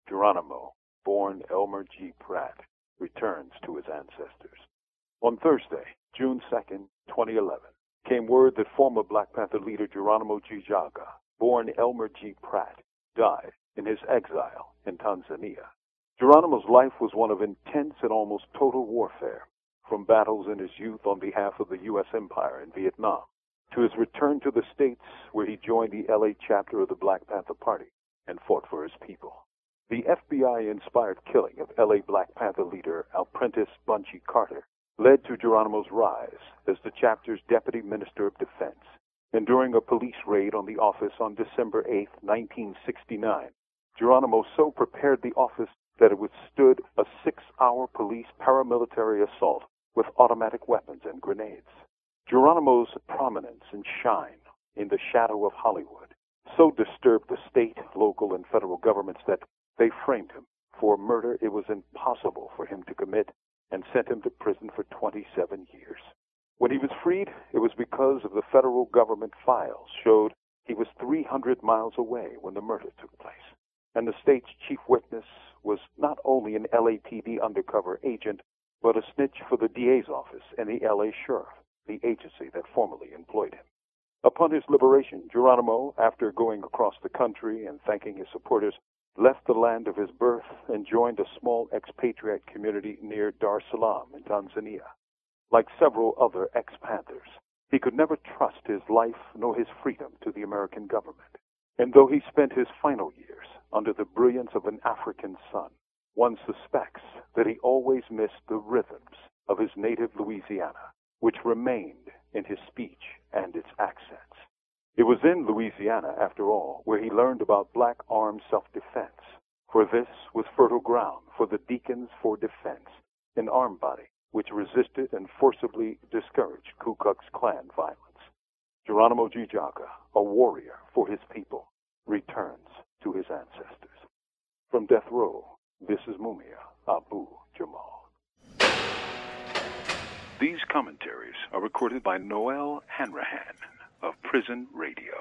Geronimo, born Elmer G. Pratt, returns to his ancestors. On Thursday, June 2nd, 2011, came word that former Black Panther leader Geronimo G. Jaga, born Elmer G. Pratt, died in his exile in Tanzania. Geronimo's life was one of intense and almost total warfare, from battles in his youth on behalf of the U.S. Empire in Vietnam, to his return to the States where he joined the L.A. chapter of the Black Panther Party and fought for his people. The FBI-inspired killing of L.A. Black Panther leader Alprentice Bunchy Carter led to Geronimo's rise as the chapter's Deputy Minister of Defense, and during a police raid on the office on December 8, 1969, Geronimo so prepared the office that it withstood a 6-hour police paramilitary assault with automatic weapons and grenades. Geronimo's prominence and shine in the shadow of Hollywood so disturbed the state, local, and federal governments that they framed him for a murder it was impossible for him to commit and sent him to prison for 27 years. When he was freed, it was because of the federal government files showed he was 300 miles away when the murder took place. And the state's chief witness was not only an LAPD undercover agent, but a snitch for the DA's office and the LA Sheriff, the agency that formerly employed him. Upon his liberation, Geronimo, after going across the country and thanking his supporters, left the land of his birth and joined a small expatriate community near Dar es Salaam in Tanzania. Like several other ex-Panthers, he could never trust his life nor his freedom to the American government. And though he spent his final years under the brilliance of an African sun, one suspects that he always missed the rhythms of his native Louisiana, which remained in his speech and its accents. It was in Louisiana, after all, where he learned about black armed self-defense, for this was fertile ground for the Deacons for Defense, an armed body which resisted and forcibly discouraged Ku Klux Klan violence. Geronimo G. Jaga, a warrior for his people, returns to his ancestors. From death row, this is Mumia Abu Jamal. These commentaries are recorded by Noel Hanrahan of Prison Radio.